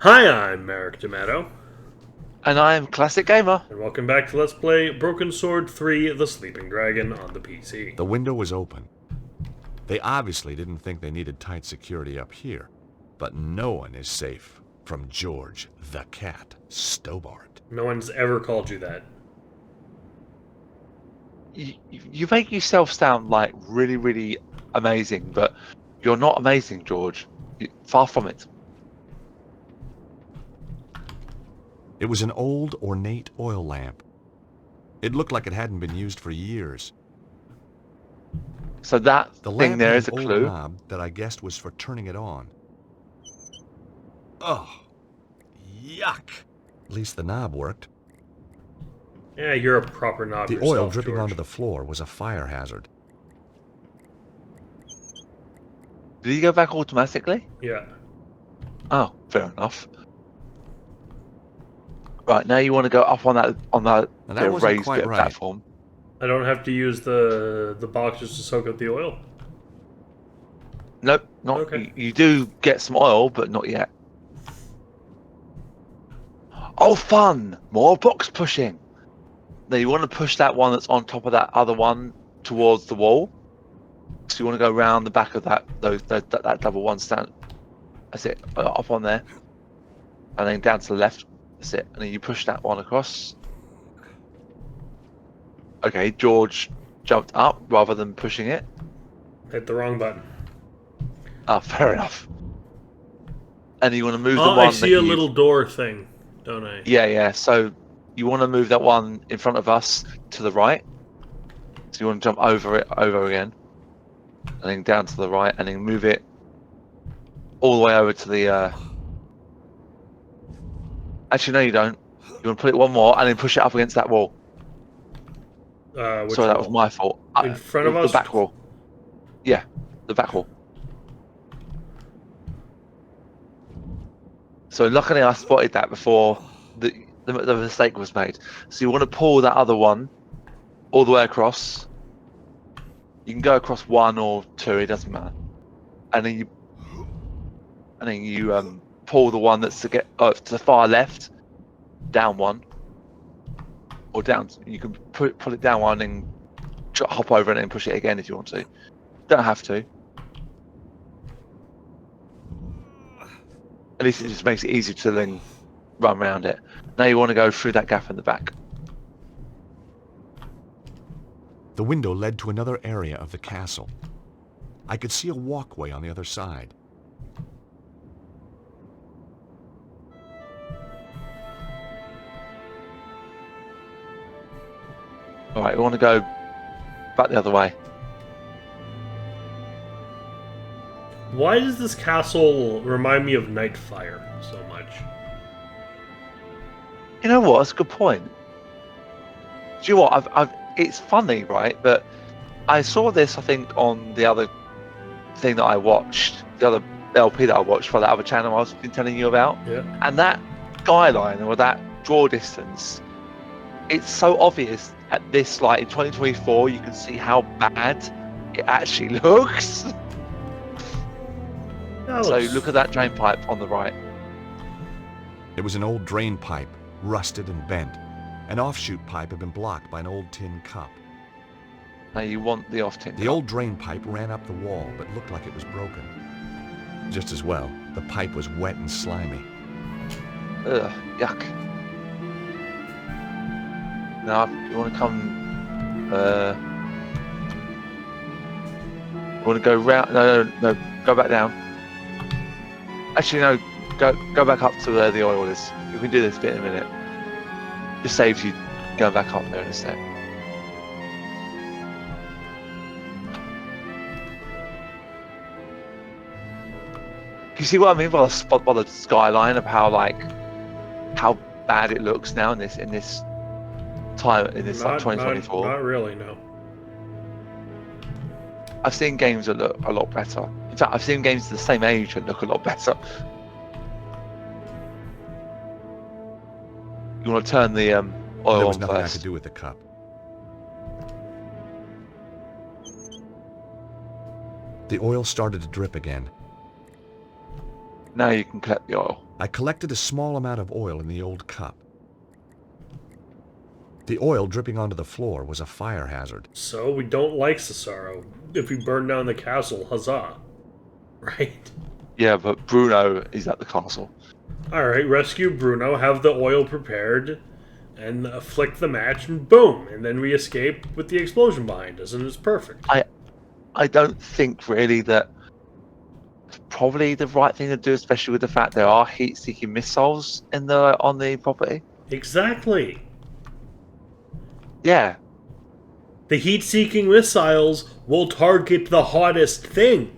Hi, I'm Merrick D'Amato, And I am Classic Gamer. and welcome back to Let's Play Broken Sword 3 The Sleeping Dragon on the PC. The window was open. They obviously didn't think they needed tight security up here, but no one is safe from George the Cat Stobart. No one's ever called you that. You make yourself sound like really, really amazing, but you're not amazing, George. Far from it. It was an old, ornate oil lamp. It looked like it hadn't been used for years. So that The thing lamp there had is a an old clue. knob that I guessed was for turning it on. Oh, yuck! At least the knob worked. Yeah, you're a proper knob The yourself, oil dripping George. onto the floor was a fire hazard. Did he go back automatically? Yeah. Oh, fair enough. Right, now you want to go up on that Now, that wasn't raised quite bit of right. platform. I don't have to use the boxes to soak up the oil. Nope, not. Okay. You do get some oil, but not yet. Oh, fun! More box pushing. Now you want to push that one that's on top of that other one towards the wall. So you want to go around the back of that double one stand. That's it. Up on there, and then down to the left. That's it. And then you push that one across. Okay, George jumped up rather than pushing it. Hit the wrong button. Ah, fair enough. And you want to move the Oh, one I see a little door thing, don't I? Yeah. So you want to move that one in front of us to the right. So you want to jump over it over again, and then down to the right, and then move it all the way over to the. Actually, no, you don't. You want to put it one more, and then push it up against that wall. Which Sorry, that wall? was my fault. In front of the us? back wall. Yeah, the back wall. So luckily, I spotted that before the mistake was made. So you want to pull that other one all the way across. You can go across one or two; it doesn't matter. And then you pull the one that's to the far left, down one, or down. You can pull it down one and hop over and then push it again if you want to. Don't have to. At least it just makes it easier to then run around it. Now you want to go through that gap in the back. The window led to another area of the castle. I could see a walkway on the other side. All right, we want to go back the other way. Why does this castle remind me of Nightfire so much? You know what? That's a good point. Do you know what? It's funny, right? But I saw this, I think, on the other thing that I watched, the other LP that I watched for that other channel I was been telling you about. Yeah. And that skyline or that draw distance, it's so obvious at this, like in 2024, you can see how bad it actually looks. So look at that drain pipe on the right. It was an old drain pipe, rusted and bent. An offshoot pipe had been blocked by an old tin cup. Now you want the off tin. The old drain pipe ran up the wall, but looked like it was broken. Just as well, the pipe was wet and slimy. Ugh, yuck. Now, if you want to come, you want to go round? No, go back down. Actually, no, go back up to where the oil is. We can do this bit in a minute. Just saves you going back up there in a sec. You see what I mean by the skyline of how bad it looks now in this time in this like 2024. Not really, no. I've seen games that look a lot better. In fact, I've seen games the same age that look a lot better. You want to turn the There oil was on nothing I first. could do with the cup. The oil started to drip again. Now you can collect the oil. I collected a small amount of oil in the old cup. The oil dripping onto the floor was a fire hazard. So we don't like Cesaro. If we burn down the castle, huzzah. Right? Yeah, but Bruno is at the castle. Alright, rescue Bruno, have the oil prepared, and flick the match, and boom! And then we escape with the explosion behind us, and it's perfect. I don't think really that it's probably the right thing to do, especially with the fact there are heat-seeking missiles on the property. Exactly! Yeah, The heat-seeking missiles will target the hottest thing.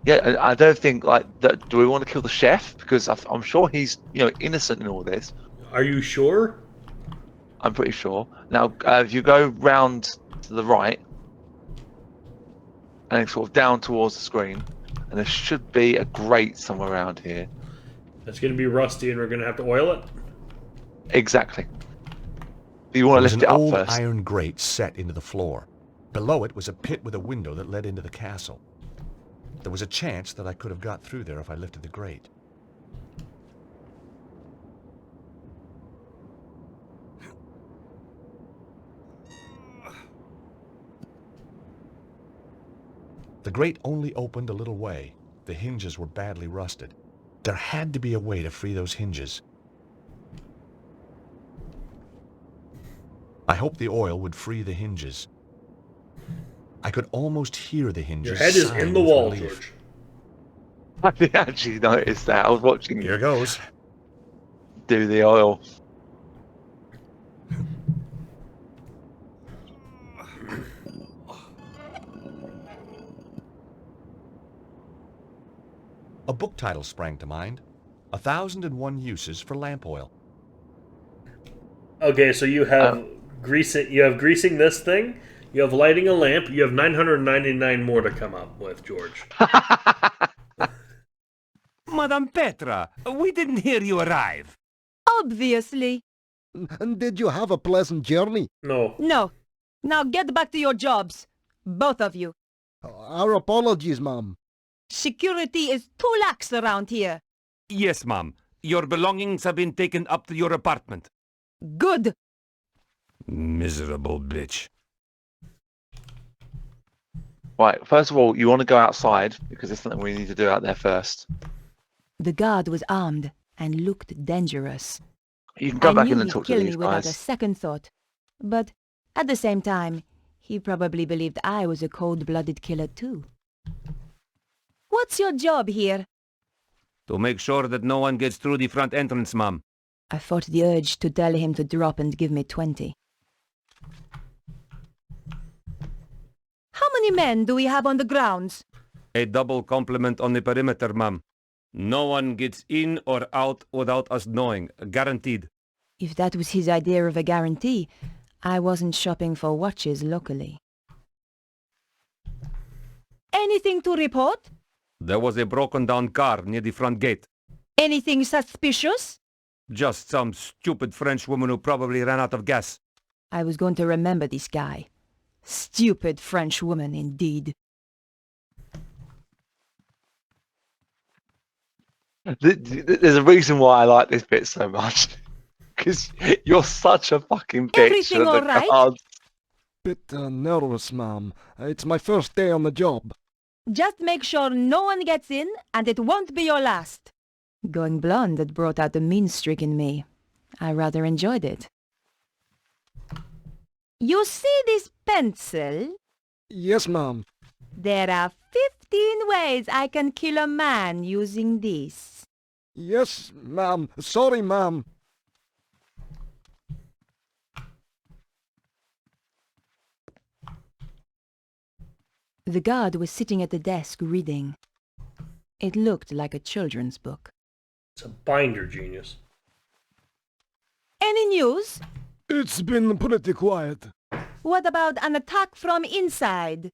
yeah. And I don't think like that. Do we want to kill the chef? Because I'm sure he's innocent in all this. Are you sure? I'm pretty sure. Now, if you go round to the right and then sort of down towards the screen, and there should be a grate somewhere around here. That's gonna be rusty and we're gonna have to oil it? Exactly. But you want There to was lift an it up old first. iron grate set into the floor. Below it was a pit with a window that led into the castle. There was a chance that I could have got through there if I lifted the grate. The grate only opened a little way. The hinges were badly rusted. There had to be a way to free those hinges. I hoped the oil would free the hinges. I could almost hear the hinges. Your head is sighing in the with wall, relief. George. I didn't actually notice that. I was watching Here you goes. do the oil. A book title sprang to mind. 1,001 Uses for Lamp Oil. Okay, so you have greasing this thing, you have lighting a lamp, you have 999 more to come up with, George. Madame Petra, we didn't hear you arrive. Obviously. And did you have a pleasant journey? No. No. Now get back to your jobs. Both of you. Our apologies, ma'am. Security is too lax around here. Yes, ma'am. Your belongings have been taken up to your apartment. Good. Miserable bitch. Right, first of all, you want to go outside because there's something we need to do out there first. The guard was armed and looked dangerous. You can go I back knew in and he'd talk to kill these me without a guys. second thought. But at the same time, he probably believed I was a cold-blooded killer too. What's your job here? To make sure that no one gets through the front entrance, ma'am. I fought the urge to tell him to drop and give me 20. How many men do we have on the grounds? A double complement on the perimeter, ma'am. No one gets in or out without us knowing. Guaranteed. If that was his idea of a guarantee, I wasn't shopping for watches locally. Anything to report? There was a broken down car near the front gate. Anything suspicious? Just some stupid French woman who probably ran out of gas. I was going to remember this guy. Stupid French woman, indeed. There's a reason why I like this bit so much. Because you're such a fucking bitch. Everything with the all right? cards. Bit nervous, ma'am. It's my first day on the job. Just make sure no one gets in, and it won't be your last. Going blonde had brought out the mean streak in me. I rather enjoyed it. You see this pencil? Yes, ma'am. There are 15 ways I can kill a man using this. Yes, ma'am. Sorry, ma'am. The guard was sitting at the desk reading. It looked like a children's book. It's a binder, genius. Any news? It's been pretty quiet. What about an attack from inside?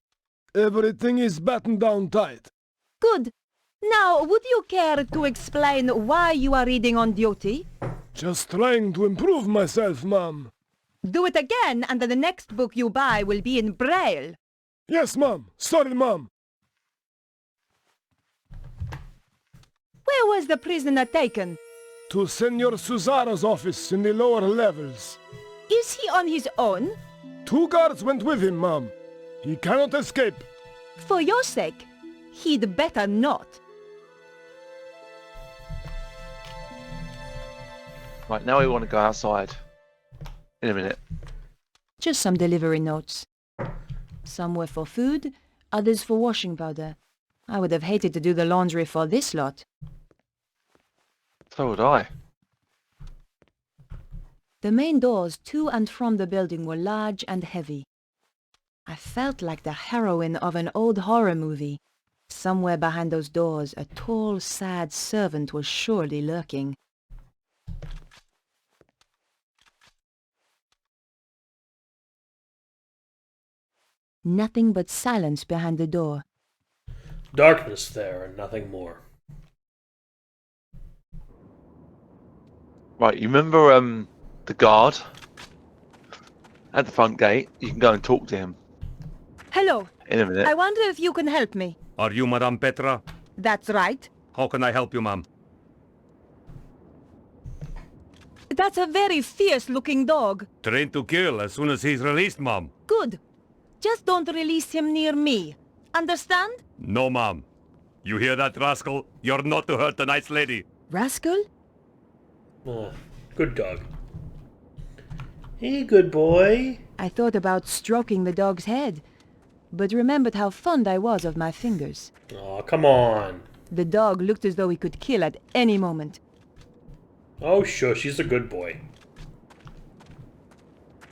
Everything is battened down tight. Good. Now, would you care to explain why you are reading on duty? Just trying to improve myself, ma'am. Do it again, and the next book you buy will be in Braille. Yes, ma'am. Sorry, ma'am. Where was the prisoner taken? To Senor Susano's office in the lower levels. Is he on his own? 2 guards went with him, ma'am. He cannot escape. For your sake, he'd better not. Right, now we want to go outside. In a minute. Just some delivery notes. Some were for food, others for washing powder. I would have hated to do the laundry for this lot. So would I. The main doors to and from the building were large and heavy. I felt like the heroine of an old horror movie. Somewhere behind those doors, a tall, sad servant was surely lurking. Nothing but silence behind the door. Darkness there and nothing more. Right, you remember the guard at the front gate? You can go and talk to him Hello, in a minute. I wonder if you can help me. Are you Madame Petra? That's right. How can I help you, ma'am? That's a very fierce-looking dog. Trained to kill as soon as he's released, ma'am. Good. Just don't release him near me. Understand? No, ma'am. You hear that, rascal? You're not to hurt the nice lady. Rascal? Good dog. Hey, good boy. I thought about stroking the dog's head, but remembered how fond I was of my fingers. Aw, come on. The dog looked as though he could kill at any moment. Oh, shush, he's a good boy.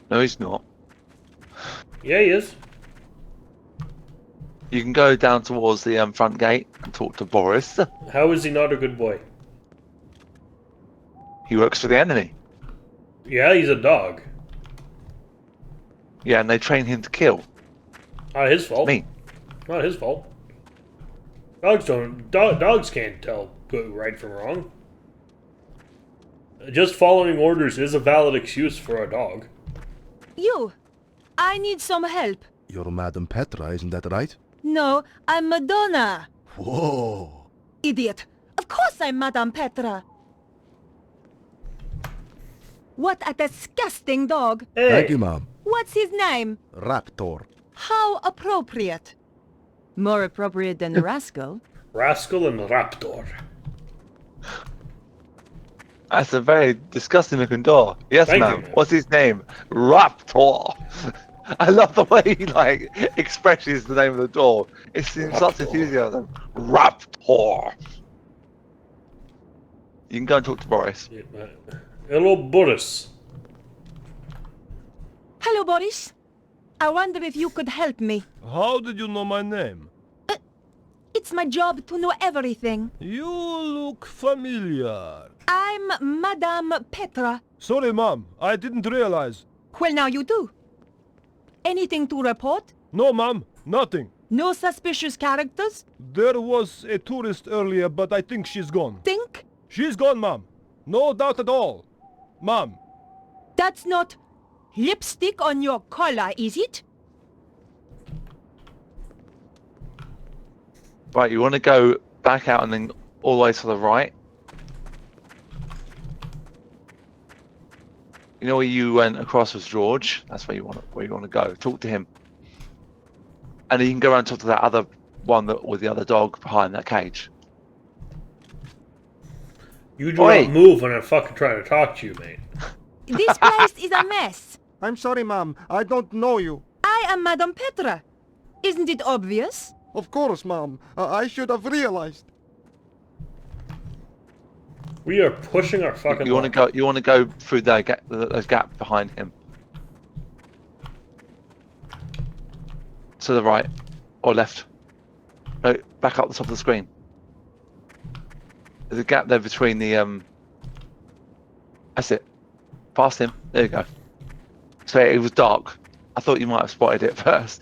No, he's not. Yeah, he is. You can go down towards the front gate and talk to Boris. How is he not a good boy? He works for the enemy. Yeah, he's a dog. Yeah, and they train him to kill. Not his fault. Me. Not his fault. Dogs can't tell good right from wrong. Just following orders is a valid excuse for a dog. You! I need some help. You're Madame Petra, isn't that right? No, I'm Madonna. Whoa! Idiot. Of course I'm Madame Petra. What a disgusting dog. Hey, Thank you, ma'am. What's his name? Raptor. How appropriate. More appropriate than rascal. Rascal and Raptor. That's a very disgusting looking dog. Yes, Thank you, ma'am. ma'am. What's his name? Raptor. I love the way he expresses the name of the dog. It's in such Raptor. enthusiasm. Raptor. You can go and talk to Boris. Hello, Boris. Hello, Boris. I wonder if you could help me. How did you know my name? It's my job to know everything. You look familiar. I'm Madame Petra. Sorry, ma'am. I didn't realize. Well, now you do. Anything to report? No, ma'am. Nothing. No suspicious characters? There was a tourist earlier, but I think she's gone. Think? She's gone, ma'am. No doubt at all. Ma'am. That's not lipstick on your collar, is it? Right, you want to go back out and then all the way to the right. You know where you went across with George? That's where you want to go. Talk to him. And then you can go around and talk to that other one with the other dog behind that cage. You do Oi. not move when I fucking try to talk to you, mate. This place is a mess. I'm sorry, ma'am. I don't know you. I am Madame Petra. Isn't it obvious? Of course, ma'am. I should have realized. We are pushing our fucking You want to luck. go? You want to go through the gap behind him? To the right or left? No, back up the top of the screen. There's a gap there between the That's it. Past him. There you go. So it was dark. I thought you might have spotted it first.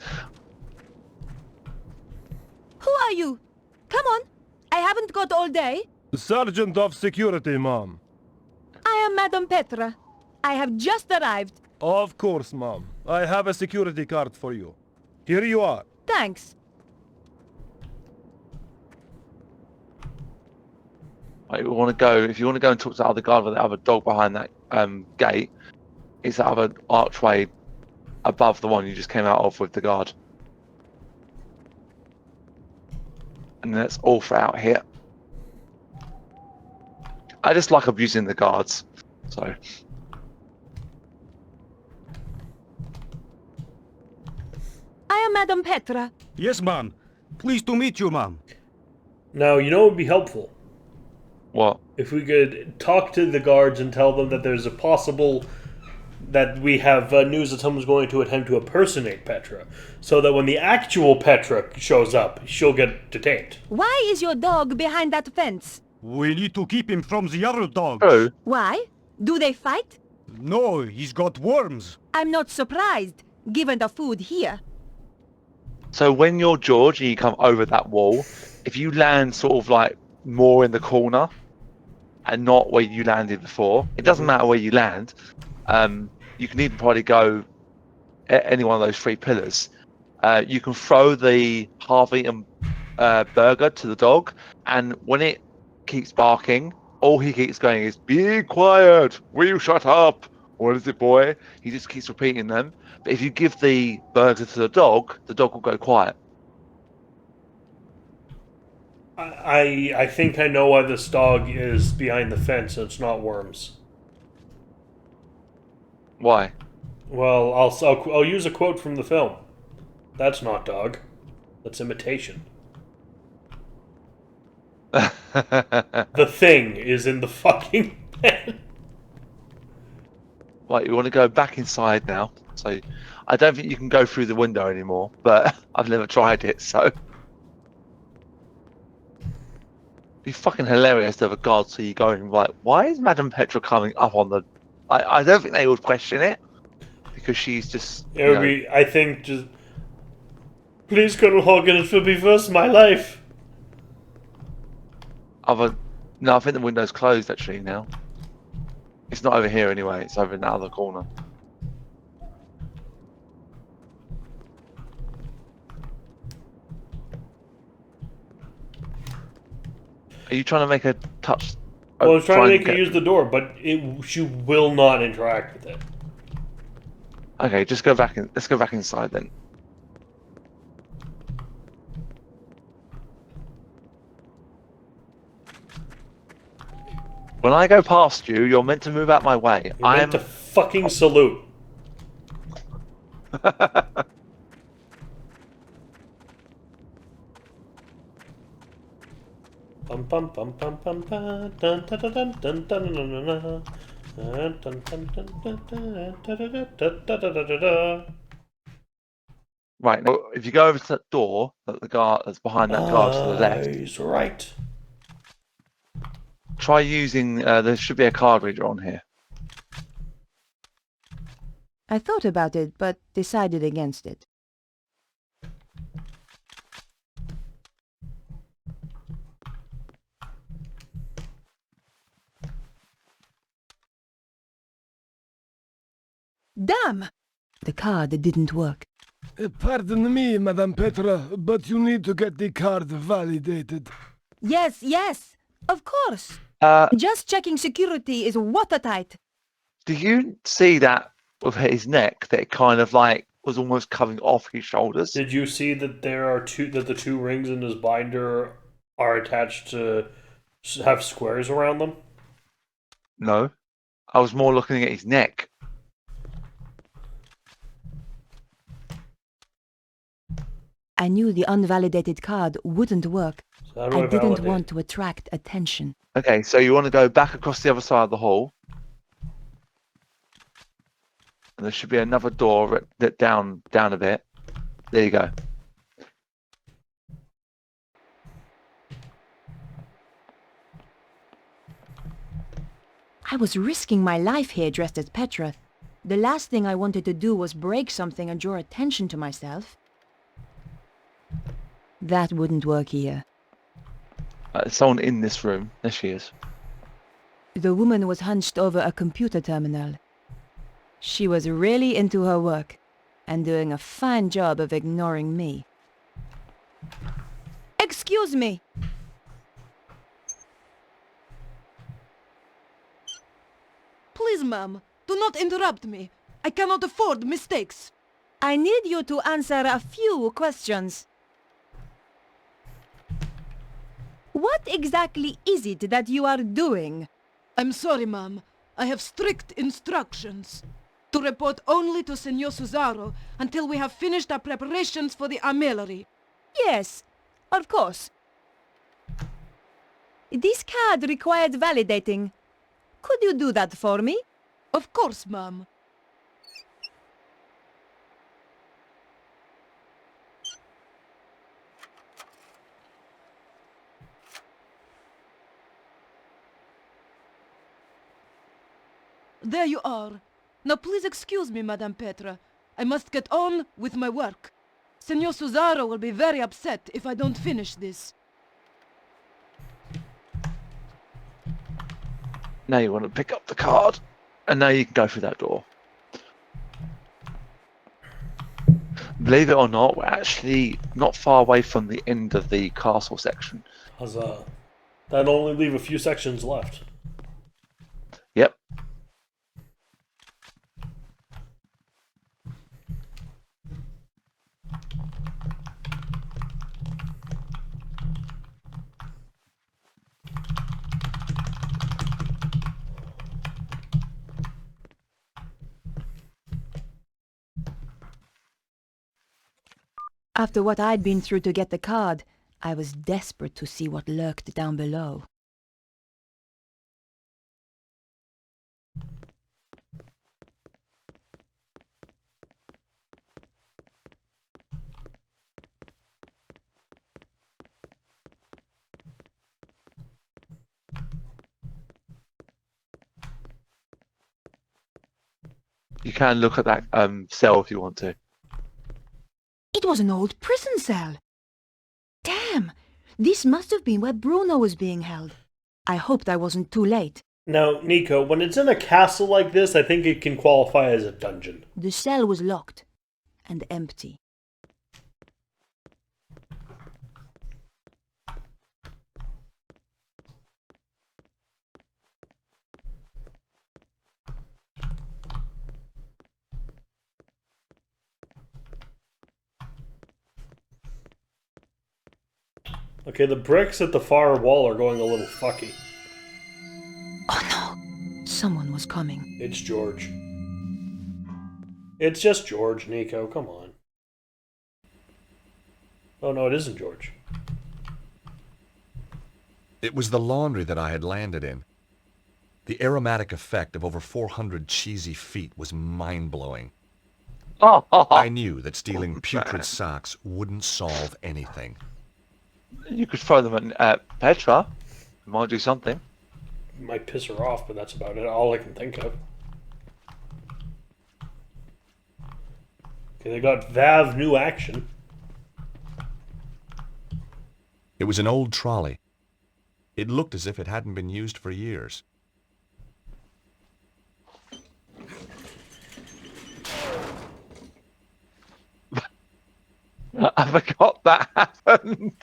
Who are you? Come on. I haven't got all day. Sergeant of Security, ma'am. I am Madame Petra. I have just arrived. Of course, ma'am. I have a security card for you. Here you are. Thanks. Right, we want to go. If you want to go and talk to the other guard with the other dog behind that gate, it's that other archway above the one you just came out of with the guard. And that's all for out here. I just like abusing the guards. So I am Madam Petra. Yes, ma'am. Pleased to meet you, ma'am. Now, you know what would be helpful? what? If we could talk to the guards and tell them that there's a possible that we have news that someone's going to attempt to impersonate Petra, so that when the actual Petra shows up, she'll get detained. Why is your dog behind that fence? We need to keep him from the other dogs. True. Why? Do they fight? No, he's got worms. I'm not surprised, given the food here. So when you're George and you come over that wall, if you land sort of like more in the corner and not where you landed before, it doesn't matter where you land. You can even probably go at any one of those 3 pillars. You can throw the half-eaten burger to the dog, and when it keeps barking, all he keeps going is, "Be quiet! Will you shut up? What is it, boy?" He just keeps repeating them. But if you give the burger to the dog will go quiet. I think I know why this dog is behind the fence and it's not worms. Why? Well, I'll use a quote from the film. That's not dog. That's imitation. The thing is in the fucking pen. Right, you want to go back inside now. So I don't think you can go through the window anymore, but I've never tried it, so it'd be fucking hilarious to have a guard see you going, like, why is Madam Petra coming up on the... I don't think they would question it, because she's just... It would be, I think, just... Please, Colonel Hogan, it will be first my life. No, I think the window's closed, actually, now. It's not over here, anyway. It's over in that other corner. Are you trying to make her touch... Well, I was trying to make her get... use the door, but she will not interact with it. Okay, just go back in. Let's go back inside then. When I go past you, you're meant to move out my way. You're meant to fucking salute. Bum bum bum bum bum dun dun dun dun dun dun dun dun. Right, now, if you go over to that door, that the guard that's behind that guard to the left, He's right. try using. There should be a card reader on here. I thought about it, but decided against it. Damn! The card didn't work. Pardon me, Madame Petra, but you need to get the card validated. Yes, yes, of course. Just checking security is watertight. Do you see that with his neck? That it kind of like was almost coming off his shoulders. Did you see that the 2 rings in his binder are attached to have squares around them? No, I was more looking at his neck. I knew the unvalidated card wouldn't work. So how do I didn't validate? want to attract attention. Okay, so you want to go back across the other side of the hall. And there should be another door that down a bit. There you go. I was risking my life here dressed as Petra. The last thing I wanted to do was break something and draw attention to myself. That wouldn't work here. Someone in this room. There she is. The woman was hunched over a computer terminal. She was really into her work, and doing a fine job of ignoring me. Excuse me! Please, ma'am, do not interrupt me. I cannot afford mistakes. I need you to answer a few questions. What exactly is it that you are doing? I'm sorry, ma'am. I have strict instructions. To report only to Senor Cesaro until we have finished our preparations for the armillery. Yes, of course. This card required validating. Could you do that for me? Of course, ma'am. There you are. Now please excuse me, Madame Petra. I must get on with my work. Senor Cesaro will be very upset if I don't finish this. Now you want to pick up the card, and now you can go through that door. Believe it or not, we're actually not far away from the end of the castle section. Huzzah. That'll only leave a few sections left. Yep. After what I'd been through to get the card, I was desperate to see what lurked down below. You can look at that cell if you want to. It was an old prison cell. Damn! This must have been where Bruno was being held. I hoped I wasn't too late. Now, Nico, when it's in a castle like this, I think it can qualify as a dungeon. The cell was locked and empty. Okay, the bricks at the far wall are going a little fucky. Oh no! Someone was coming. It's George. It's just George, Nico, come on. Oh no, it isn't George. It was the laundry that I had landed in. The aromatic effect of over 400 cheesy feet was mind-blowing. I knew that stealing putrid socks wouldn't solve anything. You could throw them at Petra. It might do something. Might piss her off, but that's about it. All I can think of. Okay, they got Vav new action. It was an old trolley. It looked as if it hadn't been used for years. I forgot that happened.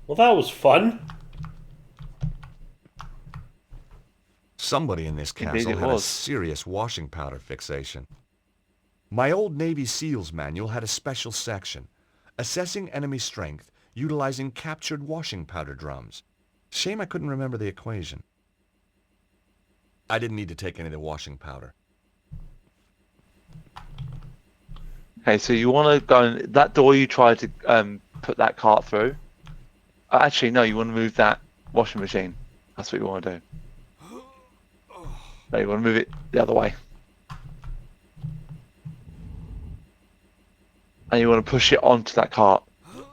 Well, that was fun. Somebody in this castle Indeed it had a was. serious washing powder fixation. My old Navy SEALs manual had a special section, assessing enemy strength utilizing captured washing powder drums. Shame I couldn't remember the equation. I didn't need to take any of the washing powder. Okay, so you want to go in that door you tried to put that cart through. Actually, no, you want to move that washing machine. That's what you want to do. No, you want to move it the other way. And you want to push it onto that cart.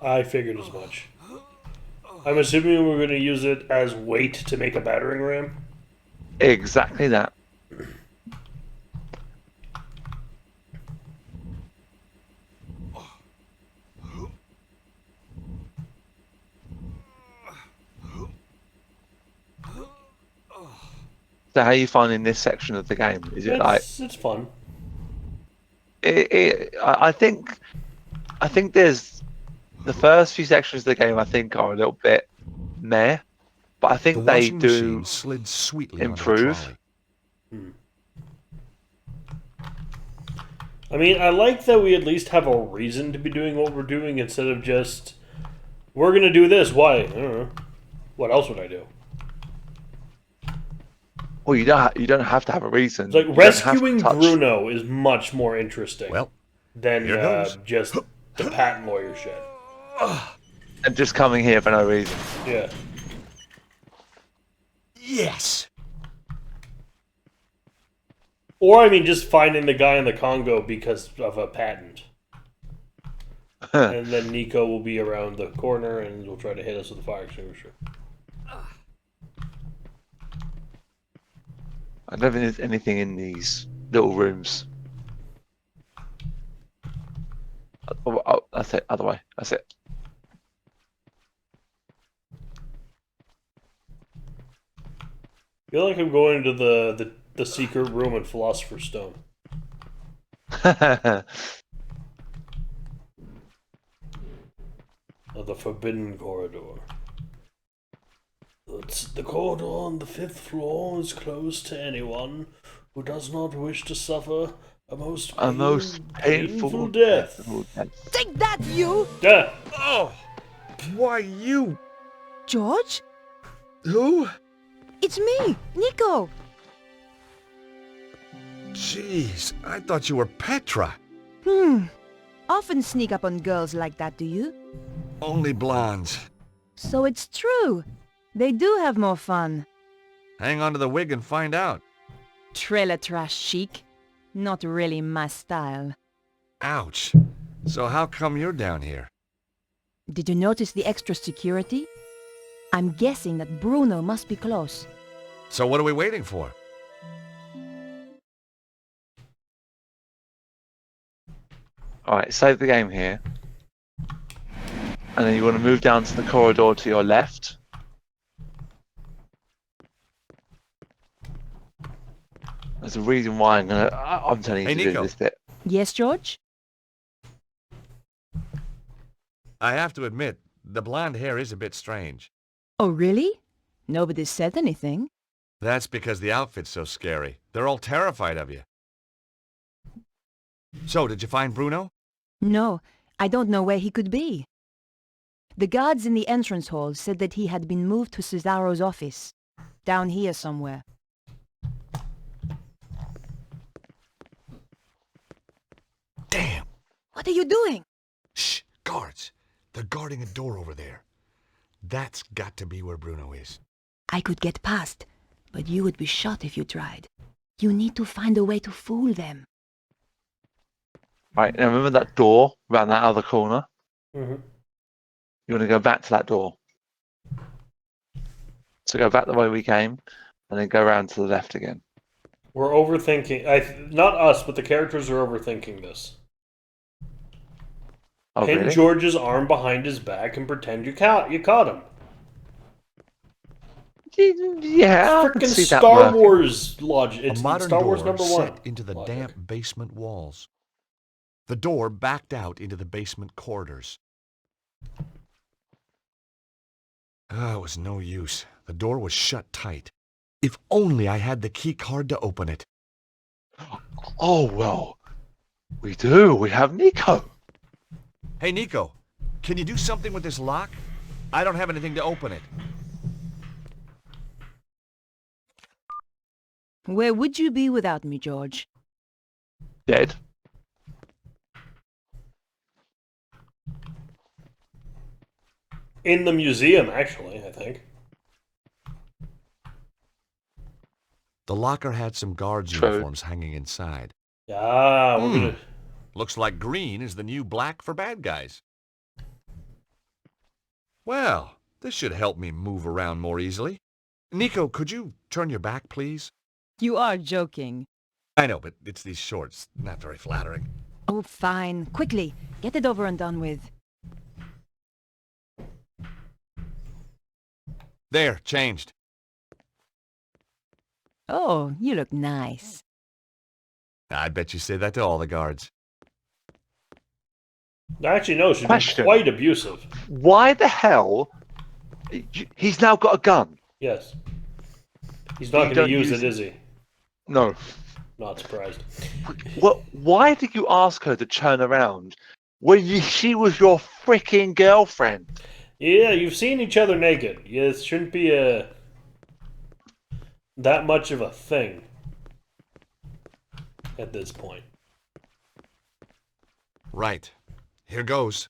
I figured as much. I'm assuming we're going to use it as weight to make a battering ram. Exactly that. So how are you finding this section of the game? Is it like It's fun. I think there's the first few sections of the game I think are a little bit meh, but I The think they washing do machine slid sweetly onto the improve. trolley. I mean, I like that we at least have a reason to be doing what we're doing instead of just, we're gonna do this. Why? I don't know. What else would I do? Well, you don't have to have a reason. It's like You don't have to rescuing touch- Bruno is much more interesting Well, than here goes. just the patent lawyer shit. and just coming here for no reason. Yeah. Yes! Or, I mean, just finding the guy in the Congo because of a patent. And then Nico will be around the corner and will try to hit us with a fire extinguisher. I don't think there's anything in these little rooms. Oh, that's it. Other way. That's it. I feel like I'm going to the secret room in Philosopher's Stone. Or the Forbidden Corridor. The corridor on the 5th floor is closed to anyone who does not wish to suffer a most painful death. Take that, you! Yeah. Oh! Why you? George? Who? It's me, Nico. Jeez, I thought you were Petra. Often sneak up on girls like that, do you? Only blondes. So it's true. They do have more fun. Hang on to the wig and find out. Trailer trash chic. Not really my style. Ouch. So how come you're down here? Did you notice the extra security? I'm guessing that Bruno must be close. So what are we waiting for? Alright, save the game here. And then you want to move down to the corridor to your left. There's a reason why I'm telling you Hey, to Nico. do this bit. Yes, George? I have to admit, the blonde hair is a bit strange. Oh, really? Nobody said anything. That's because the outfit's so scary. They're all terrified of you. So, did you find Bruno? No, I don't know where he could be. The guards in the entrance hall said that he had been moved to Cesaro's office. Down here somewhere. Damn! What are you doing? Shh! Guards! They're guarding a door over there. That's got to be where Bruno is. I could get past, but you would be shot if you tried. You need to find a way to fool them. Right, now remember that door around that other corner? Mm-hmm. You want to go back to that door. So go back the way we came, and then go around to the left again. We're overthinking. Not us, but the characters are overthinking this. Oh, Pin really? George's arm behind his back and pretend you caught him. Yeah, I can Frickin' see that Star working. Wars logic. A It's modern Star Wars door #1. set into the logic. damp basement walls. The door backed out into the basement corridors. It was no use. The door was shut tight. If only I had the key card to open it. Oh, well, we do. We have Nico. Hey, Nico, can you do something with this lock? I don't have anything to open it. Where would you be without me, George? Dead. In the museum, actually, I think. The locker had some guards' True. uniforms hanging inside. Ah, we're gonna. Looks like green is the new black for bad guys. Well, this should help me move around more easily. Nico, could you turn your back, please? You are joking. I know, but it's these shorts. Not very flattering. Oh, fine. Quickly, get it over and done with. There, changed. Oh, you look nice. I bet you say that to all the guards. Actually, no, she's been Question. quite abusive. Why the hell? He's now got a gun. Yes. He's But not you going to don't use use it, it. is he? No. Not surprised. What? Why did you ask her to turn around when she was your freaking girlfriend? Yeah, you've seen each other naked. Yeah, it shouldn't be that much of a thing at this point. Right. Here goes.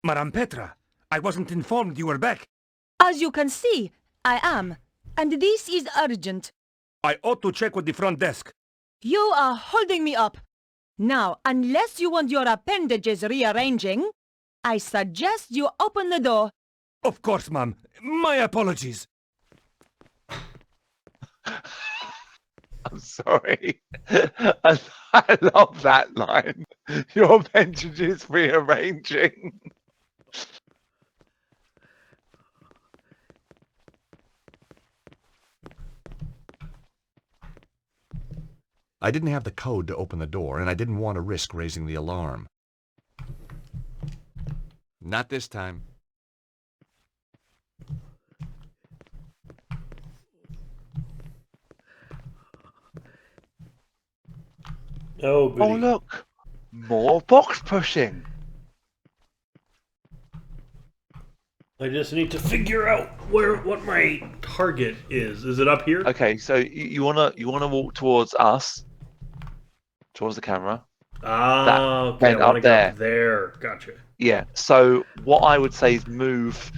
Madame Petra, I wasn't informed you were back. As you can see, I am. And this is urgent. I ought to check with the front desk. You are holding me up. Now, unless you want your appendages rearranging, I suggest you open the door. Of course, ma'am. My apologies. I'm sorry. I love that line. Your vengeance is rearranging. I didn't have the code to open the door, and I didn't want to risk raising the alarm. Not this time. Oh, goody. Oh, look. More box pushing. I just need to figure out what my target is. Is it up here? Okay, so you wanna walk towards us, towards the camera. Ah, okay. vent I want to up get up there. Gotcha. Yeah. So what I would say is move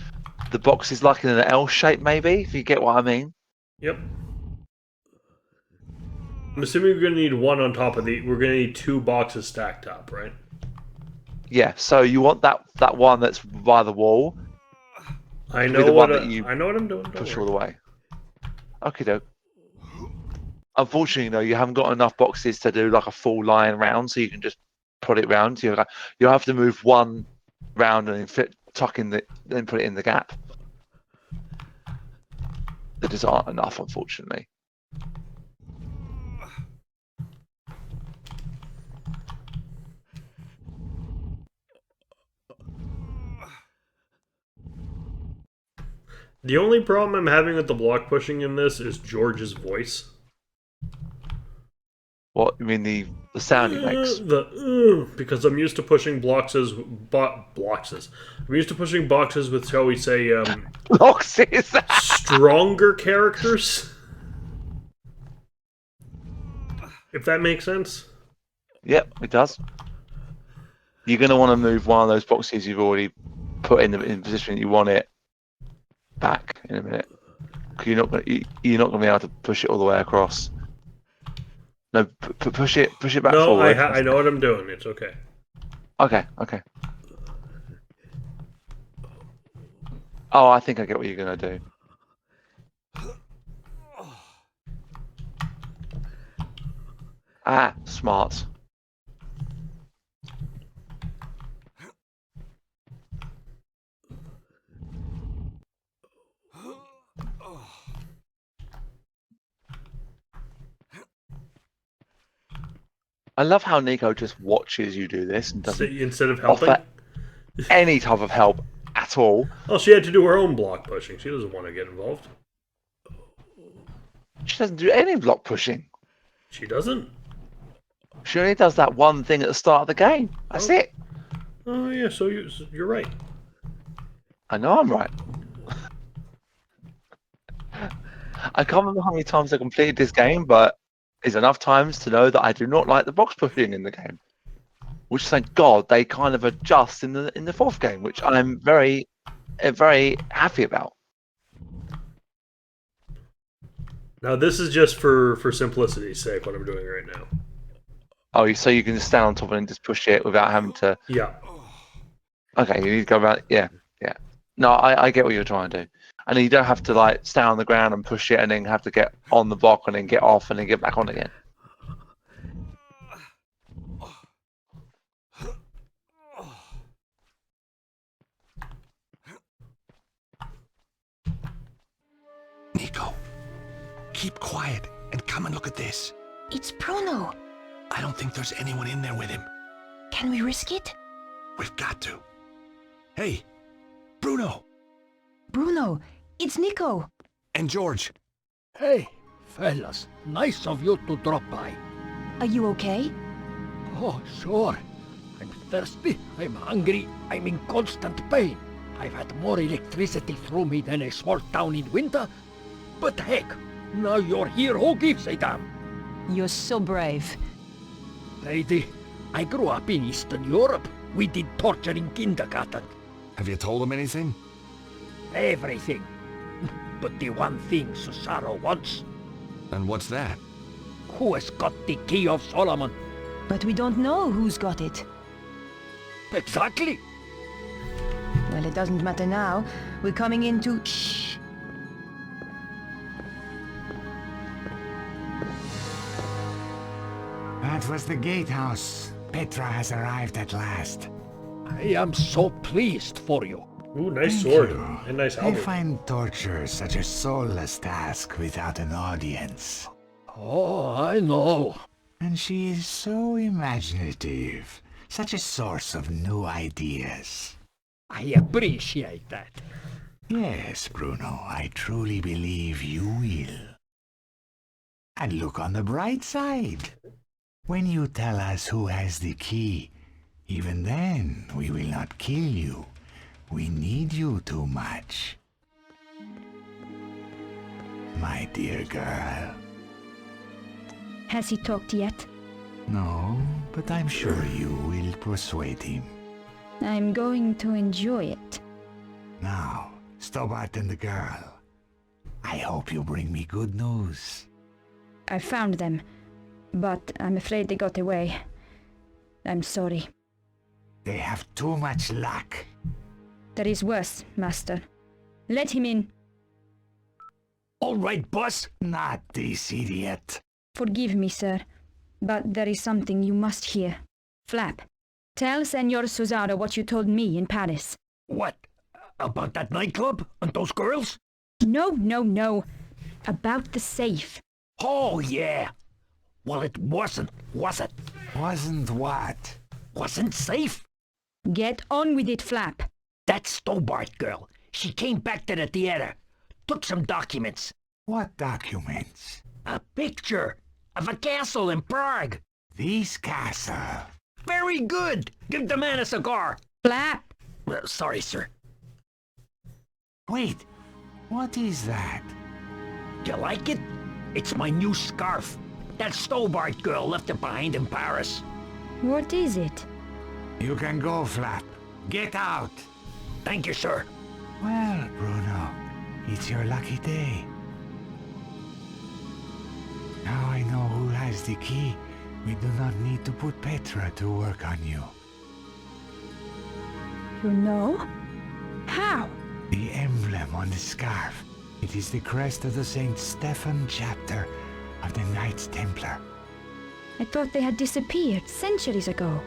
the boxes like in an L shape, maybe, if you get what I mean. Yep. I'm assuming we're gonna need one on top of the. We're gonna need two boxes stacked up, right? Yeah. So you want that one that's by the wall. I to be know the what one that you I know what I'm doing. Don't push worry. all the way. Okay, doke. Unfortunately, though, you haven't got enough boxes to do like a full line round, so you can just put it round. You'll have to move one round and then then put it in the gap. There just aren't enough, unfortunately. The only problem I'm having with the block pushing in this is George's voice. What you mean the sound he makes? Because I'm used to pushing boxes. I'm used to pushing boxes with, shall we say, Boxes. stronger characters. If that makes sense. Yep, it does. You're going to want to move one of those boxes you've already put in the position you want it back in a minute. You're not going to be able to push it all the way across. No, push it back No, forward. I know what I'm doing. It's okay. Okay. Oh, I think I get what you're going to do. Ah, smart. I love how Nico just watches you do this and doesn't Instead of helping. offer any type of help at all. Oh, she had to do her own block pushing. She doesn't want to get involved. She doesn't do any block pushing. She doesn't? She only does that one thing at the start of the game. That's it. Oh, yeah, so you're right. I know I'm right. I can't remember how many times I completed this game, but it's enough times to know that I do not like the box pushing in the game. Which, thank God, they kind of adjust in the fourth game, which I'm very, very happy about. Now, this is just for simplicity's sake, what I'm doing right now. Oh, so you can just stand on top of it and just push it without having to... Yeah. Okay, you need to go around... Yeah. No, I get what you're trying to do. And you don't have to, like, stand on the ground and push it and then have to get on the block and then get off and then get back on again. Nico, keep quiet and come and look at this. It's Bruno. I don't think there's anyone in there with him. Can we risk it? We've got to. Hey, Bruno Bruno, it's Nico. and George. Hey, fellas, nice of you to drop by. Are you okay? Oh, sure. I'm thirsty, I'm hungry, I'm in constant pain. I've had more electricity through me than a small town in winter. But heck, now you're here, who gives a damn? You're so brave. Lady, I grew up in Eastern Europe. We did torture in kindergarten. Have you told him anything? Everything. But the one thing Cesaro wants, And what's that? who has got the key of Solomon? But we don't know who's got it. Exactly. Well, it doesn't matter now. We're coming into... Shh. That was the gatehouse. Petra has arrived at last. I am so pleased for you. Ooh, nice Thank sword. you. And nice I helmet. find torture such a soulless task without an audience. Oh, I know. And she is so imaginative. Such a source of new ideas. I appreciate that. Yes, Bruno, I truly believe you will. And look on the bright side. When you tell us who has the key, even then we will not kill you. We need you too much. My dear girl. Has he talked yet? No, but I'm sure you will persuade him. I'm going to enjoy it. Now, Stobart and the girl. I hope you bring me good news. I found them, but I'm afraid they got away. I'm sorry. They have too much luck. There is worse, Master. Let him in. All right, boss. Not this idiot. Forgive me, sir, but there is something you must hear. Flap, tell Senor Cesaro what you told me in Paris. What? About that nightclub and those girls? No. About the safe. Oh, yeah. Well, it wasn't, was it? Wasn't what? Wasn't safe? Get on with it, Flap. That Stobart girl. She came back to the theater. Took some documents. What documents? A picture of a castle in Prague. This castle. Very good. Give the man a cigar. Flap. Sorry, sir. Wait, what is that? You like it? It's my new scarf. That Stobart girl left it behind in Paris. What is it? You can go, Flap. Get out. Thank you, sir. Well, Bruno, it's your lucky day. Now I know who has the key. We do not need to put Petra to work on you. You know? How? The emblem on the scarf. It is the crest of the St. Stephen chapter of the Knights Templar. I thought they had disappeared centuries ago.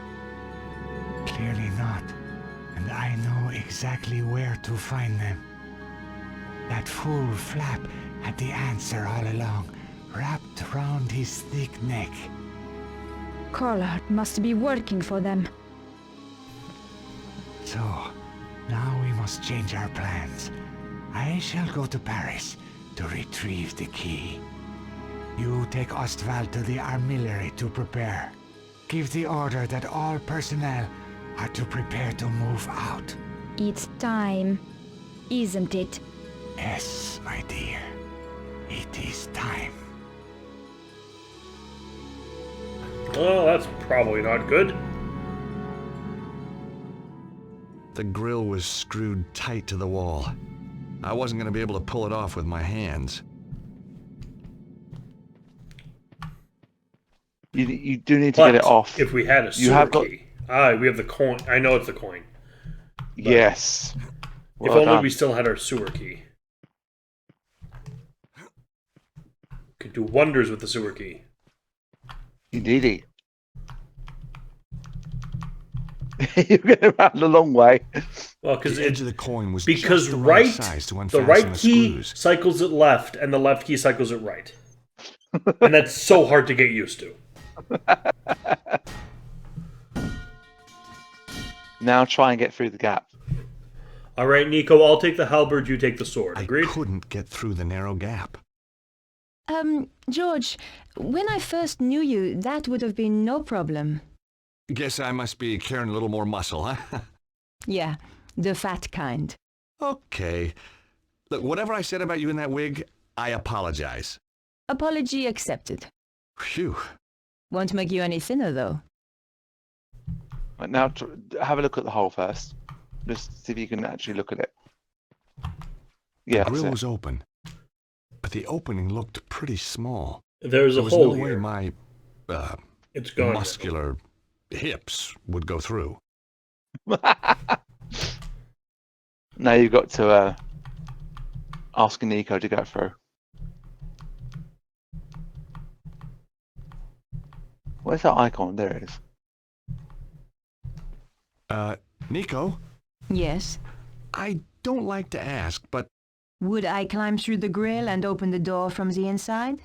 Clearly not. And I know exactly where to find them. That fool Flap had the answer all along, wrapped round his thick neck. Collard must be working for them. So, now we must change our plans. I shall go to Paris to retrieve the key. You take Ostwald to the armillary to prepare. Give the order that all personnel are to prepare to move out. It's time, isn't it? Yes, my dear. It is time. Oh, that's probably not good. The grill was screwed tight to the wall. I wasn't going to be able to pull it off with my hands. You do need to But get it off. if we had a You sewer have got- key. We have the coin. I know it's the coin. Yes. If Well only done. we still had our sewer key. Could do wonders with the sewer key. You need it. You're going around a long way. Well, because The edge of the coin was because just the right, size to the unfasten right the key screws. cycles it left, and the left key cycles it right. And that's so hard to get used to. Now try and get through the gap. All right, Nico, I'll take the halberd, you take the sword. Agreed? I couldn't get through the narrow gap. George, when I first knew you, that would have been no problem. Guess I must be carrying a little more muscle, huh? Yeah, the fat kind. Okay. Look, whatever I said about you in that wig, I apologize. Apology accepted. Phew. Won't make you any thinner, though. Right, now have a look at the hole first. Just see if you can actually look at it. Yeah, The grill that's was it. open, but the opening looked pretty small. There's a There was hole no way here. my It's gone. muscular hips would go through. Now you've got to ask Nico to go through. Where's that icon? There it is. Nico, Yes? I don't like to ask, but Would I climb through the grill and open the door from the inside?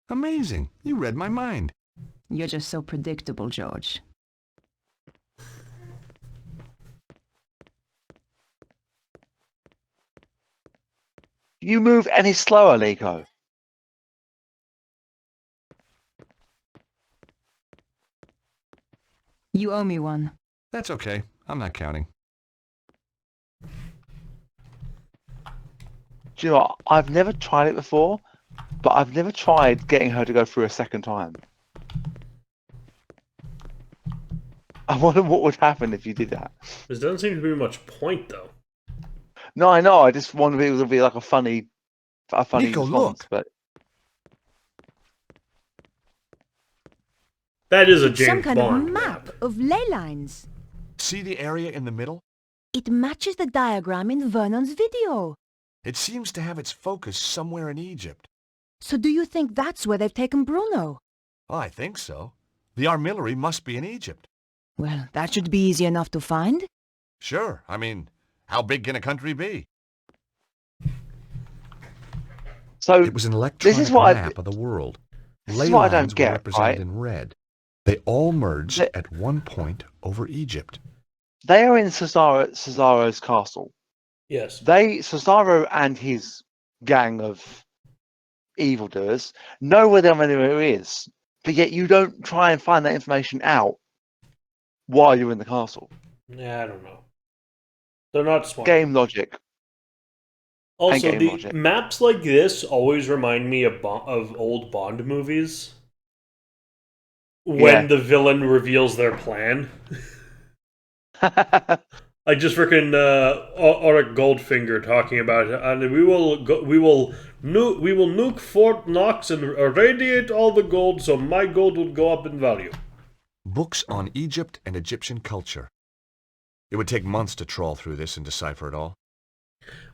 amazing. You read my mind. You're just so predictable, George. You move any slower, Nico. You owe me one. That's okay. I'm not counting. Do you know what? I've never tried it before, but I've never tried getting her to go through a second time. I wonder what would happen if you did that. There doesn't seem to be much point, though. No, I know. I just wonder if it would be like a funny Nico, response. look. But That is a It's some James kind Bond of map of ley lines. See the area in the middle? It matches the diagram in Vernon's video. It seems to have its focus somewhere in Egypt. So do you think that's where they've taken Bruno? Oh, I think so. The armillary must be in Egypt. Well, that should be easy enough to find. Sure. I mean, how big can a country be? so It was an electronic is what map of the world. this Ley is what I don't lines were get, represented right? in red. They all merged They- at one point over Egypt. they are in Cesaro's castle. Yes. Cesaro and his gang of evildoers know where the armillary is, but yet you don't try and find that information out while you're in the castle. Yeah, I don't know. They're not smart. Game logic. Also, game the logic. maps like this always remind me of old Bond movies. When Yeah. the villain reveals their plan. I just freaking Auric Goldfinger talking about it, and we will nuke Fort Knox and irradiate all the gold, so my gold will go up in value. Books on Egypt and Egyptian culture. It would take months to trawl through this and decipher it all.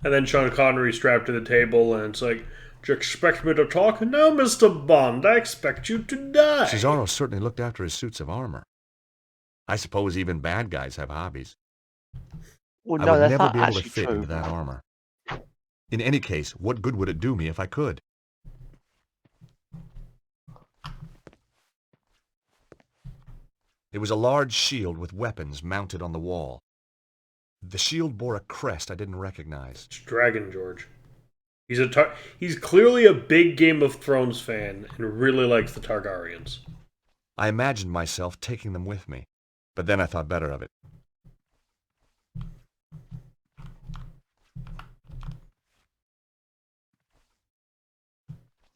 And then Sean Connery strapped to the table, and it's like, "Do you expect me to talk? No, Mr. Bond, I expect you to die." Cesaro certainly looked after his suits of armor. I suppose even bad guys have hobbies. Well, I no, would that's never not be able to actually fit true. into that armor. In any case, what good would it do me if I could? It was a large shield with weapons mounted on the wall. The shield bore a crest I didn't recognize. It's Dragon George. He's clearly a big Game of Thrones fan and really likes the Targaryens. I imagined myself taking them with me, but then I thought better of it.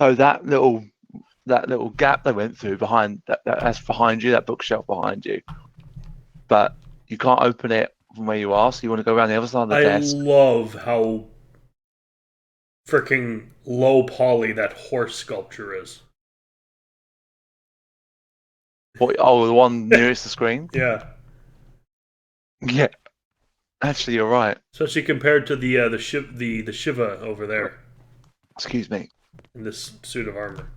So that little gap they went through that's behind you, that bookshelf behind you. But you can't open it from where you are, so you want to go around the other side of the I desk. love how freaking low poly that horse sculpture is. Oh, the one nearest the screen? Yeah. Yeah. Actually, you're right. Especially compared to the Shiva over there Excuse me. in this suit of armor.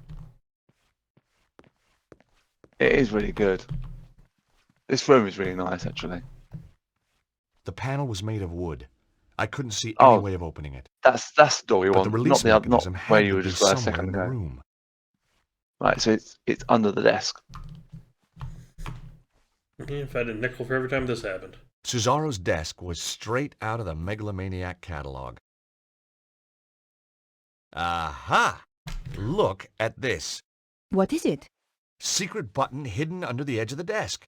It is really good. This room is really nice, actually. The panel was made of wood. I couldn't see any Oh. way of opening it. That's the door you But want, the release not mechanism where had you to were be just were a somewhere second in the ago. room. Right, so it's under the desk. If I had a nickel for every time this happened. Cesaro's desk was straight out of the Megalomaniac catalog. Aha! Look at this. What is it? Secret button hidden under the edge of the desk.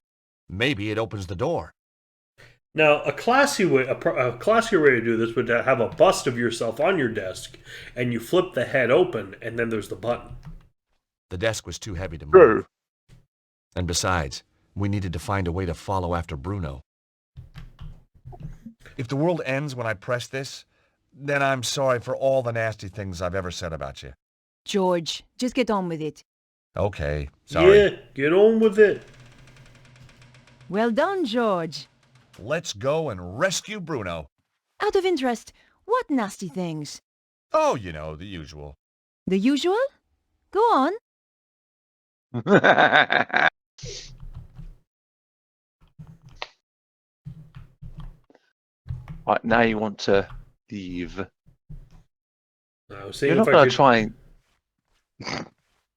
Maybe it opens the door. Now, a classier way to do this would have a bust of yourself on your desk, and you flip the head open, and then there's the button. The desk was too heavy to move. True. And besides, we needed to find a way to follow after Bruno. If the world ends when I press this, then I'm sorry for all the nasty things I've ever said about you. George, just get on with it. Okay, sorry. Yeah, get on with it. Well done, George. Let's go and rescue Bruno. Out of interest, what nasty things? Oh, you know, the usual. The usual? Go on. Right, now you want to leave. I was seeing You're if not I going could to try and...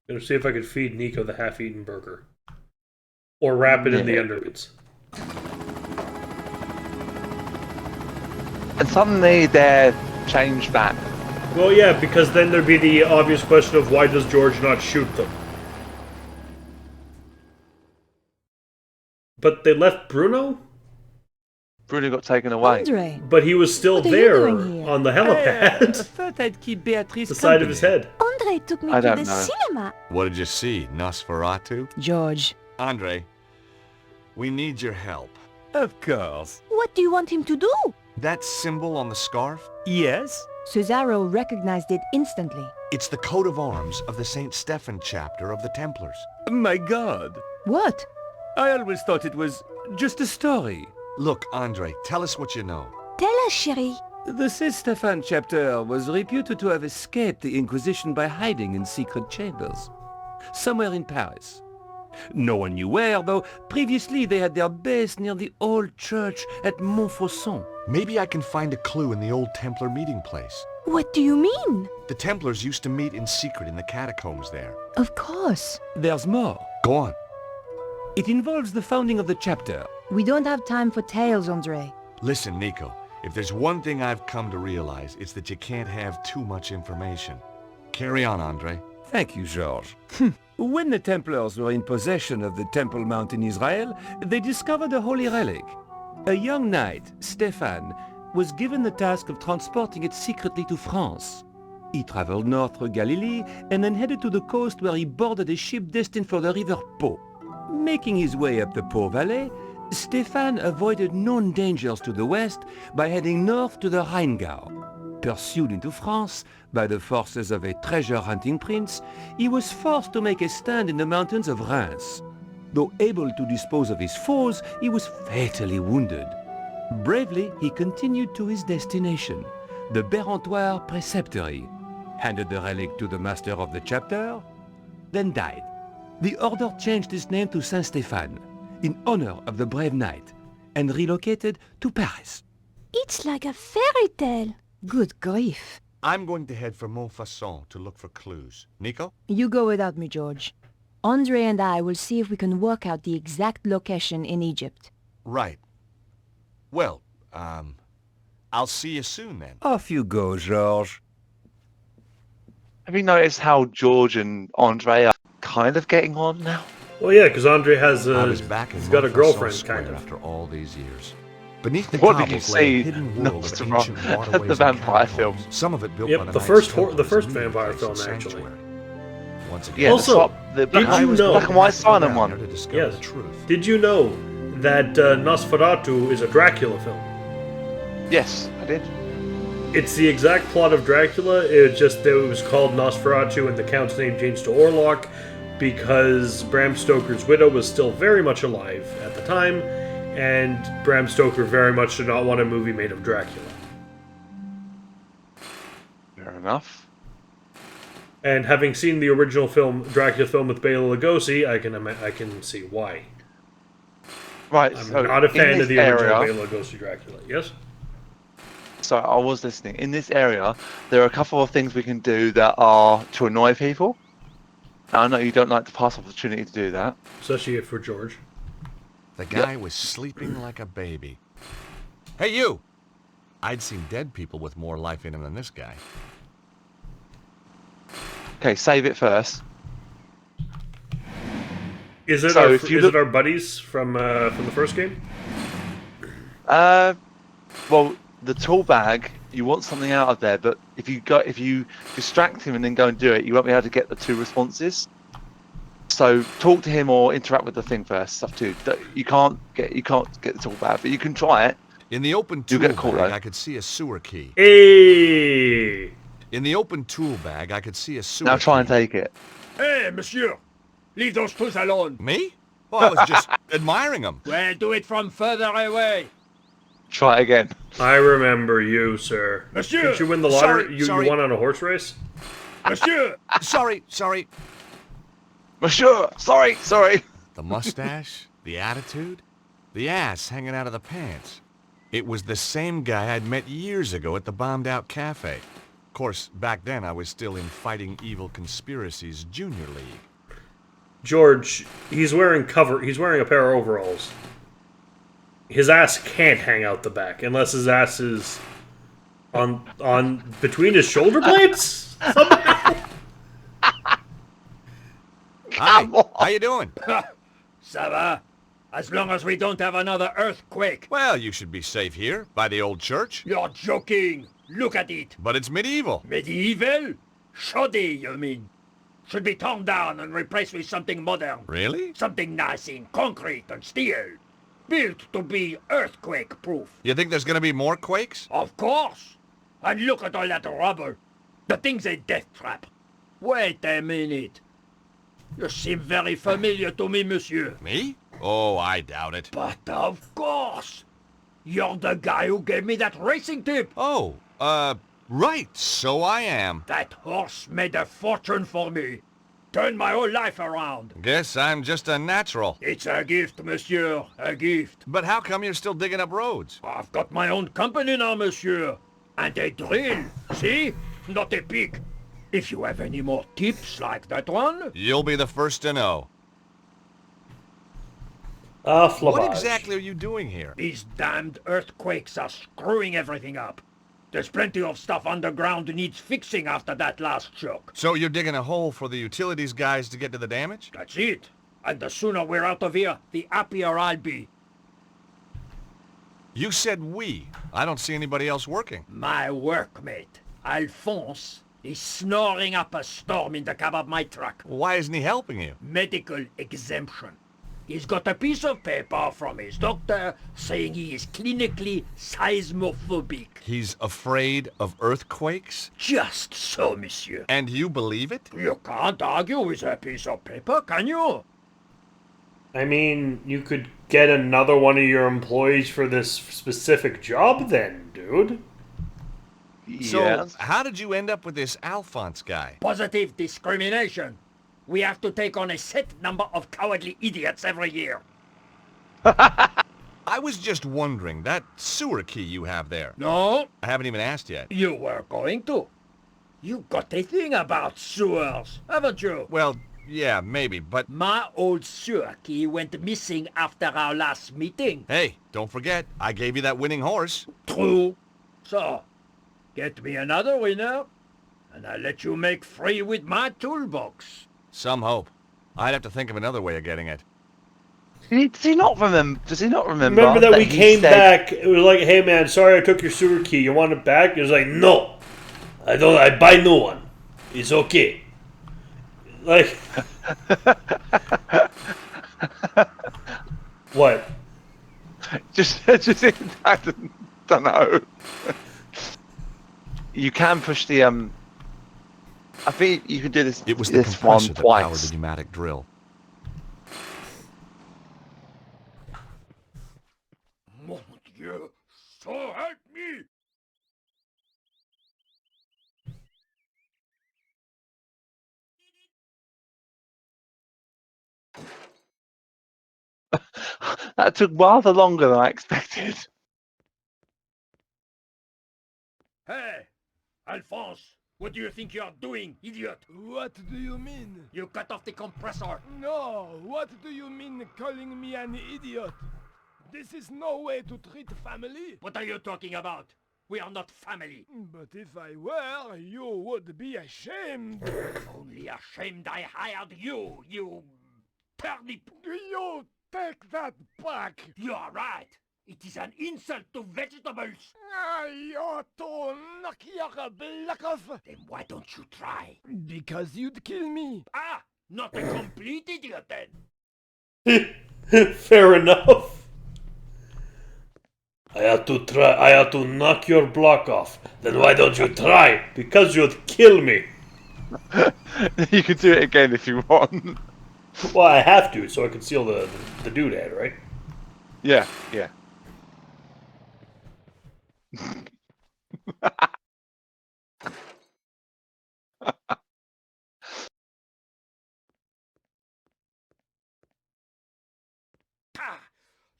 gonna see if I could feed Nico the half-eaten burger, or wrap it in the Yeah. underbits. And suddenly they're changed back. Well, yeah, because then there'd be the obvious question of why does George not shoot them? But they left Bruno? Bruno got taken away. Andre, But he was still What are you there doing here? on the helipad. Thought I'd keep Beatrice The side of his company. head. Andre took me I to don't the know. cinema. What did you see, Nosferatu? George, Andre, we need your help. Of course. what do you want him to do? That symbol on the scarf? Yes? Cesaro recognized it instantly. It's the coat of arms of the St. Stephen chapter of the Templars. My God. What? I always thought it was just a story. Look, Andre, tell us what you know. Tell us, chérie. The St. Stephen chapter was reputed to have escaped the Inquisition by hiding in secret chambers. Somewhere in Paris. No one knew where, though previously they had their base near the old church at Montfaucon. Maybe I can find a clue in the old Templar meeting place. What do you mean? The Templars used to meet in secret in the catacombs there. Of course. There's more. Go on. It involves the founding of the chapter. We don't have time for tales, Andre. Listen, Nico, if there's one thing I've come to realize, it's that you can't have too much information. Carry on, Andre. Thank you, George. When the Templars were in possession of the Temple Mount in Israel, they discovered a holy relic. A young knight, Stephan, was given the task of transporting it secretly to France. He traveled north through Galilee and then headed to the coast where he boarded a ship destined for the river Po. Making his way up the Po Valley, Stephan avoided known dangers to the west by heading north to the Rheingau. Pursued into France by the forces of a treasure-hunting prince, he was forced to make a stand in the mountains of Reims. Though able to dispose of his foes, he was fatally wounded. Bravely, he continued to his destination, the Bérentoire Preceptory, handed the relic to the master of the chapter, then died. The order changed its name to Saint-Stéphane, in honor of the brave knight, and relocated to Paris. It's like a fairy tale. Good grief. I'm going to head for Montfaucon to look for clues. Nico? You go without me, George. Andre and I will see if we can work out the exact location in Egypt. Right. Well, I'll see you soon then. Off you go, George. Have you noticed how George and Andre are kind of getting on now? Well, yeah, because Andre has I was back in he's got a Montfaucon girlfriend, Square kind of. after all these years. Beneath the What did you cobbles lay a see? hidden world of Nostra- ancient waterways the and vampire catacombs, film. Some of it built Yep, by the the Knights first Templar the as a first meeting vampire place film, and actually. sanctuary. Once again, Yeah, Also, the did black, you know- black and white silent one. to discover Yes. the truth. Did you know that Nosferatu is a Dracula film? Yes, I did. It's the exact plot of Dracula. It just that it was called Nosferatu and the Count's name changed to Orlok because Bram Stoker's widow was still very much alive at the time, and Bram Stoker very much did not want a movie made of Dracula. Fair enough. And having seen the original film, Dracula film with Bela Lugosi, I can see why. Right, I'm so not a fan in of the this original area, Bela Lugosi Dracula. Yes? sorry, I was listening. In this area, there are a couple of things we can do that are to annoy people. I know you don't like to pass opportunity to do that. Especially for George. The guy was sleeping like a baby. Hey, you! I'd seen dead people with more life in him than this guy. Okay, save it first. Is it So our if you is look- it our buddies from the first game? Well, the tool bag, you want something out of there, but if you distract him and then go and do it, you won't be able to get the 2 responses. So talk to him or interact with the thing first. It's up to you. You can't get the tool bag, but you can try it. In the open You'll tool get a call, bag, though. I could see a sewer key. Hey! In the open tool bag, I could see a sewer Now try and key. take it. Hey, monsieur! Leave those tools alone! Me? Well, I was just admiring them. Well, do it from further away! Try it again. I remember you, sir. Monsieur! Did you win the lottery? Sorry, You sorry. won on a horse race? Monsieur! Sorry. Monsieur, sorry. The mustache, the attitude, the ass hanging out of the pants. It was the same guy I'd met years ago at the bombed-out cafe. Of course, back then I was still in Fighting Evil Conspiracies Junior League. George, he's wearing a pair of overalls. His ass can't hang out the back unless his ass is on between his shoulder blades somehow. Hi, how you doing? Ça va? As long as we don't have another earthquake. Well, you should be safe here, by the old church. You're joking. Look at it. But it's medieval. Medieval? Shoddy, you mean? Should be torn down and replaced with something modern. Really? Something nice in concrete and steel. Built to be earthquake-proof. You think there's gonna be more quakes? Of course. And look at all that rubble. The thing's a death trap. Wait a minute. You seem very familiar to me, monsieur. Me? Oh, I doubt it. But of course. You're the guy who gave me that racing tip. Oh, right, so I am. That horse made a fortune for me. Turned my whole life around. Guess I'm just a natural. It's a gift, monsieur. A gift. But how come you're still digging up roads? I've got my own company now, monsieur. And a drill. See? Not a pig. If you have any more tips like that one... You'll be the first to know. Flavage. What exactly are you doing here? These damned earthquakes are screwing everything up. There's plenty of stuff underground needs fixing after that last shock. So you're digging a hole for the utilities guys to get to the damage? That's it. And the sooner we're out of here, the happier I'll be. You said we. I don't see anybody else working. My workmate, Alphonse, is snoring up a storm in the cab of my truck. Why isn't he helping you? Medical exemption. He's got a piece of paper from his doctor saying he is clinically seismophobic. He's afraid of earthquakes? Just so, monsieur. And you believe it? You can't argue with a piece of paper, can you? I mean, you could get another one of your employees for this specific job then, dude. So, Yes. how did you end up with this Alphonse guy? Positive discrimination. We have to take on a set number of cowardly idiots every year. I was just wondering, that sewer key you have there. No, I haven't even asked yet. you were going to. You got a thing about sewers, haven't you? Well, yeah, maybe, but... My old sewer key went missing after our last meeting. Hey, don't forget, I gave you that winning horse. True. So, get me another winner, and I'll let you make free with my toolbox. Some hope. I'd have to think of another way of getting it. Does he not remember? Remember that we he came said- back. It was like, hey man, sorry I took your sewer key. You want it back? It was like, no, I don't. I buy new one. It's okay. Like, what? Just I don't know. You can push the I think you can do this. It was the this one compressor that powered twice. the pneumatic drill. Mon Dieu, so help me! That took rather longer than I expected. Hey, Alphonse, What do you think you're doing, idiot? What do you mean? You cut off the compressor. No, what do you mean calling me an idiot? This is no way to treat family. What are you talking about? We are not family. But if I were, you would be ashamed. Only ashamed I hired you, you turnip. You take that back. You're right. It is an insult to vegetables. I ought to knock your block off. Then why don't you try? Because you'd kill me. Ah, not a complete idiot then. Fair enough. I had to try. I had to knock your block off. Then why don't you try? Because you'd kill me. You can do it again if you want. Well, I have to, so I can steal the doodad, right? Yeah, yeah.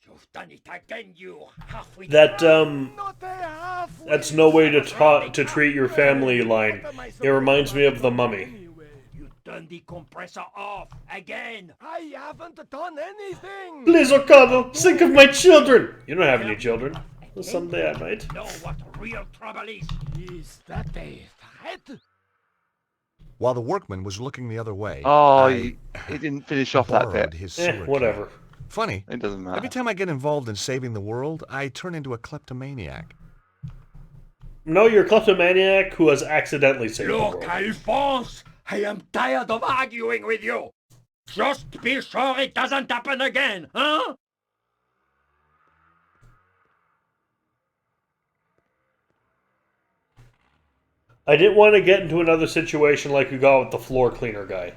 You've done it again, you half-wit. That's no way to treat your family line. It reminds me of the Mummy. You turned the compressor off again. I haven't done anything. Please, O'Connell, think of my children. You don't have any children. Well, someday I might. Know what real trouble is. Is that a threat? While the workman was looking the other way, Oh, he didn't finish off that borrowed bit. his sewer Whatever. can. Funny. It doesn't matter. Every time I get involved in saving the world, I turn into a kleptomaniac. No, you're a kleptomaniac who has accidentally saved the Look, world. Alphonse, I am tired of arguing with you. Just be sure it doesn't happen again, huh? I didn't want to get into another situation like we got with the floor cleaner guy.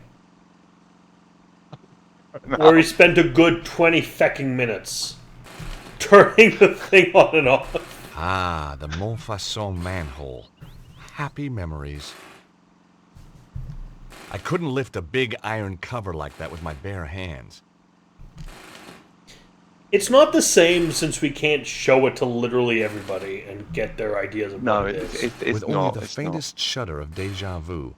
No. Where he spent a good 20 fecking minutes turning the thing on and off. Ah, the Montfaucon manhole. Happy memories. I couldn't lift a big iron cover like that with my bare hands. It's not the same since we can't show it to literally everybody and get their ideas of what it is. With only the faintest shudder of déjà vu,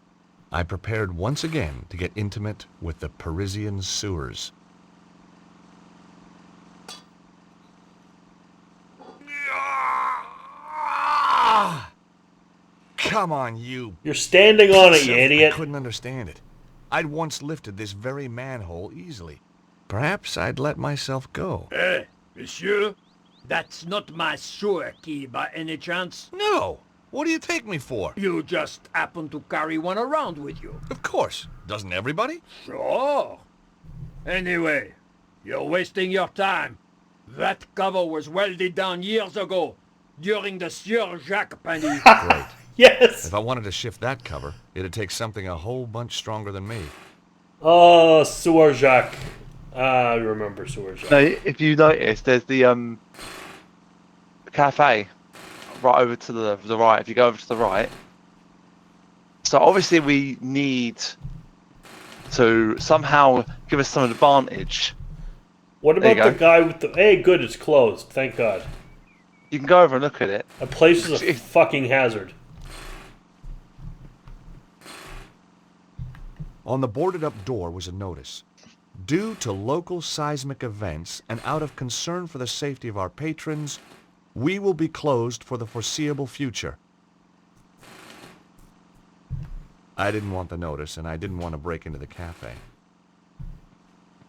I prepared once again to get intimate with the Parisian sewers. Come on, you. You're standing on it, you idiot. I couldn't understand it. I'd once lifted this very manhole easily. Perhaps I'd let myself go. Eh, monsieur? That's not my sewer key by any chance? No! What do you take me for? You just happen to carry one around with you. Of course. Doesn't everybody? Sure. Anyway, you're wasting your time. That cover was welded down years ago, during the Sieur Jacques panic. Great. Yes! If I wanted to shift that cover, it'd take something a whole bunch stronger than me. Oh, Sieur Jacques. I remember Sieur Jacques. No, if you notice, there's the cafe right over to the right. If you go over to the right, so obviously we need to somehow give us some advantage. What about the guy with the... Hey, good, it's closed. Thank God. You can go over and look at it. A place is a fucking hazard. On the boarded-up door was a notice. Due to local seismic events and out of concern for the safety of our patrons, we will be closed for the foreseeable future. I didn't want the notice, and I didn't want to break into the cafe.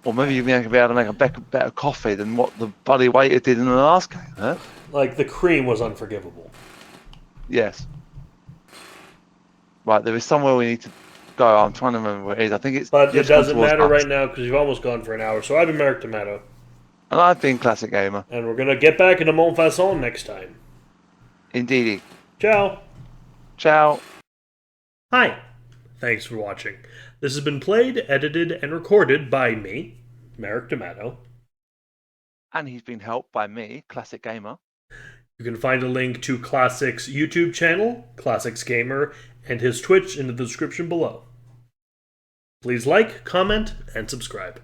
Or maybe you'd be able to make a better coffee than what the bloody waiter did in the last game, huh? Like, the cream was unforgivable. Yes. Right, there is somewhere we need to go. I'm trying to remember where it is. I think it's... But it doesn't matter right now because you've almost gone for an hour. So I've been Merrick Tomato. And I've been Classic Gamer. And we're going to get back into Montfaucon next time. Indeedy. Ciao. Ciao. Hi. Thanks for watching. This has been played, edited, and recorded by me, Merrick Tomato. And he's been helped by me, Classic Gamer. You can find a link to Classic's YouTube channel, Classics Gamer, and his Twitch in the description below. Please like, comment, and subscribe.